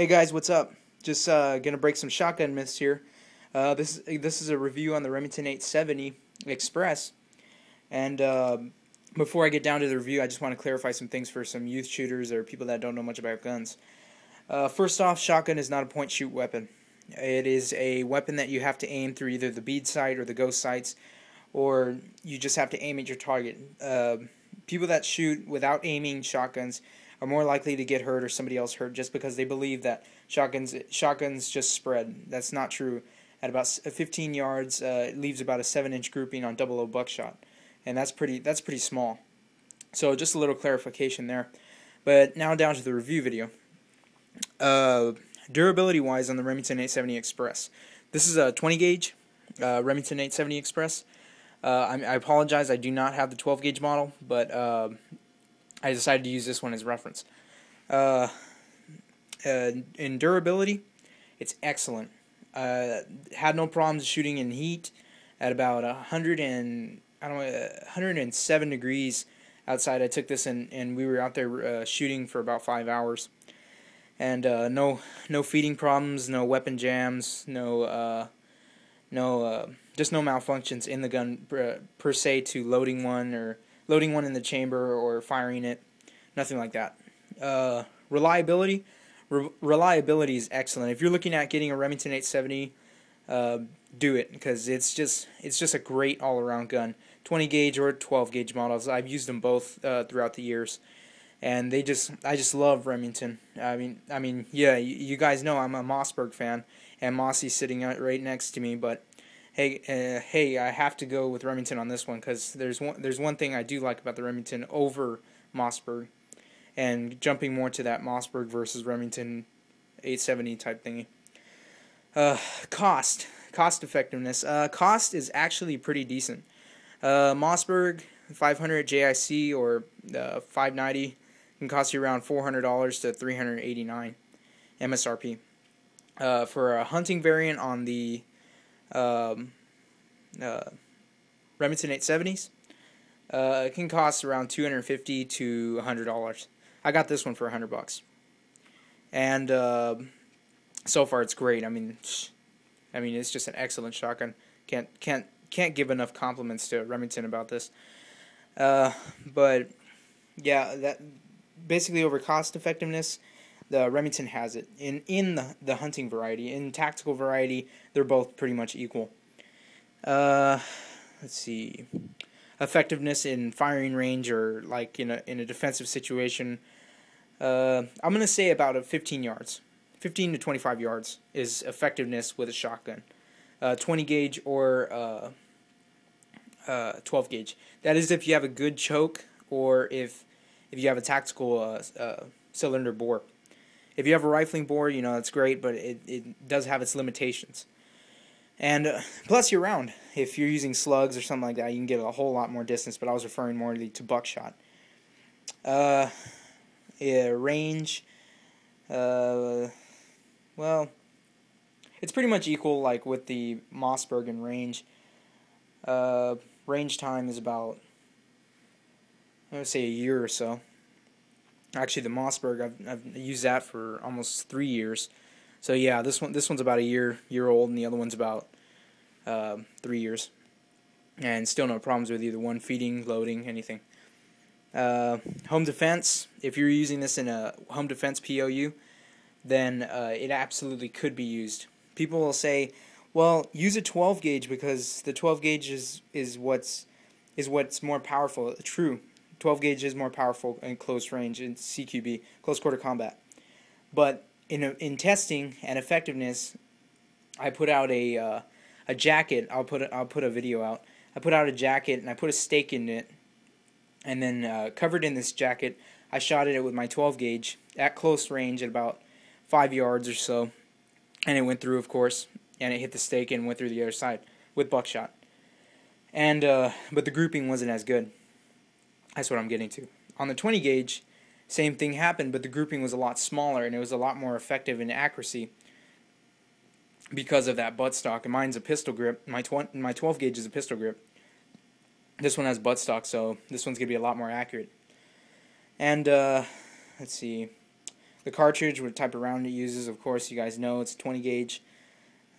Hey guys, what's up? Just gonna break some shotgun myths here. This is a review on the Remington 870 Express, and before I get down to the review, I just want to clarify some things for some youth shooters or people that don't know much about guns. First off, shotgun is not a point shoot weapon. It is a weapon that you have to aim through either the bead sight or the ghost sights, or you just have to aim at your target. People that shoot without aiming shotguns are more likely to get hurt or somebody else hurt just because they believe that shotguns just spread. That's not true. At about 15 yards, it leaves about a 7-inch grouping on 00 buckshot, and that's pretty small. So just a little clarification there. But now down to the review video. Durability-wise on the Remington 870 Express, this is a 20 gauge Remington 870 Express. I apologize, I do not have the 12 gauge model, but I decided to use this one as reference. In durability, it's excellent. Had no problems shooting in heat at about 107 degrees outside. I took this and we were out there shooting for about 5 hours, and no feeding problems, no weapon jams, just no malfunctions in the gun per se to loading one in the chamber or firing it. Nothing like that. Reliability is excellent. If you're looking at getting a Remington 870, do it, because it's just a great all-around gun. 20 gauge or 12 gauge models. I've used them both throughout the years, and I just love Remington. I mean, yeah, you guys know I'm a Mossberg fan, and Mossy's sitting right next to me, but hey, I have to go with Remington on this one, because there's one thing I do like about the Remington over Mossberg, and jumping more to that Mossberg versus Remington 870 type thingy. Cost effectiveness. Cost is actually pretty decent. Mossberg 500 J.I.C. or 590 can cost you around $400 to $389 MSRP. For a hunting variant on the Remington 870s, it can cost around $250 to $100. I got this one for $100, and so far it's great. I mean, it's just an excellent shotgun. Can't give enough compliments to Remington about this. But yeah, that basically over cost effectiveness, the Remington has it. In the hunting variety, in tactical variety, they're both pretty much equal. Let's see. Effectiveness in firing range, or like in a defensive situation, I'm gonna say about 15 to 25 yards is effectiveness with a shotgun. 20 gauge or 12 gauge. That is if you have a good choke, or if you have a tactical cylinder bore. If you have a rifling bore, it's great, but it does have its limitations. And plus your round, if you're using slugs or something like that, you can get a whole lot more distance, but I was referring more to buckshot. Range, well, it's pretty much equal, like with the Mossberg and range. Range time is about, I would say, a year or so. Actually, the Mossberg, I've used that for almost 3 years. So yeah, this one's about a year old, and the other one's about 3 years, and still no problems with either one, feeding, loading, anything. Home defense. If you're using this in a home defense POU, then it absolutely could be used. People will say, "Well, use a 12 gauge because the 12 gauge is what's more powerful." True, 12 gauge is more powerful in close range, in CQB, close quarter combat, but in testing and effectiveness, I put out a jacket. I'll put a video out. I put out a jacket and I put a stake in it, and then covered in this jacket, I shot it with my 12 gauge at close range at about 5 yards or so, and it went through, of course, and it hit the stake and went through the other side with buckshot. And but the grouping wasn't as good. That's what I'm getting to. On the 20 gauge, same thing happened, but the grouping was a lot smaller, and it was a lot more effective in accuracy because of that buttstock. And mine's a pistol grip. My 12 gauge is a pistol grip. This one has buttstock, so this one's going to be a lot more accurate. And let's see. The cartridge, what type of round it uses, of course, you guys know it's 20 gauge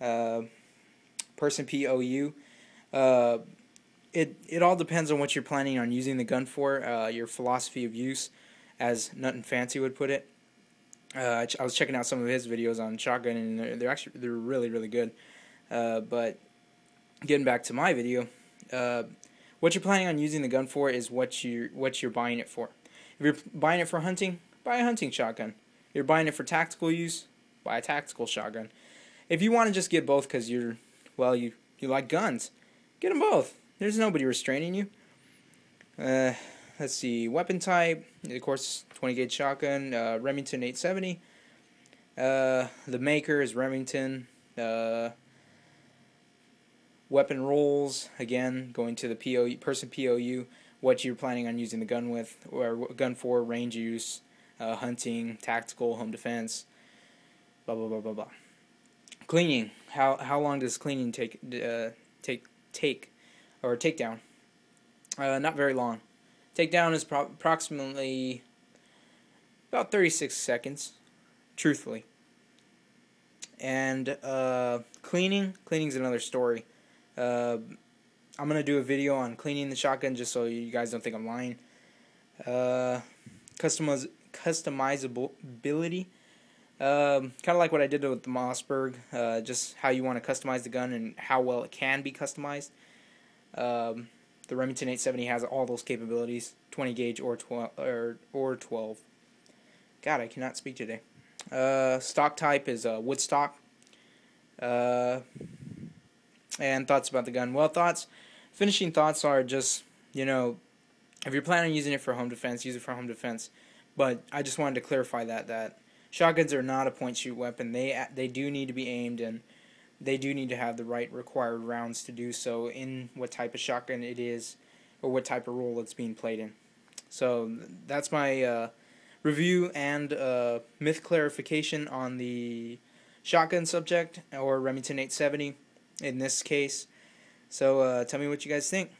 person POU. It all depends on what you're planning on using the gun for, your philosophy of use, as Nut and Fancy would put it. I was checking out some of his videos on shotgun, and they're really good. But getting back to my video, what you're planning on using the gun for is what you're buying it for. If you're buying it for hunting, buy a hunting shotgun. If you're buying it for tactical use, buy a tactical shotgun. If you want to just get both because you like guns, get them both. There's nobody restraining you. Let's see, weapon type, of course, 20 gauge shotgun, Remington 870. The maker is Remington. Weapon rolls, again, going to the POU, person POU, what you're planning on using the gun with, or gun for, range use, hunting, tactical, home defense, blah blah blah blah blah. Cleaning. How long does cleaning take or takedown? Not very long. Takedown is approximately about 36 seconds, truthfully. And cleaning's another story. I'm gonna do a video on cleaning the shotgun just so you guys don't think I'm lying. Customizability. Kind of like what I did with the Mossberg, just how you want to customize the gun and how well it can be customized. The Remington 870 has all those capabilities, 20 gauge or 12. God, I cannot speak today. Stock type is wood stock. And thoughts about the gun. Well, finishing thoughts are just, if you're planning on using it for home defense, use it for home defense. But I just wanted to clarify that shotguns are not a point shoot weapon. They do need to be aimed, and they do need to have the right required rounds to do so in what type of shotgun it is, or what type of role it's being played in. So that's my review and myth clarification on the shotgun subject, or Remington 870 in this case. So tell me what you guys think.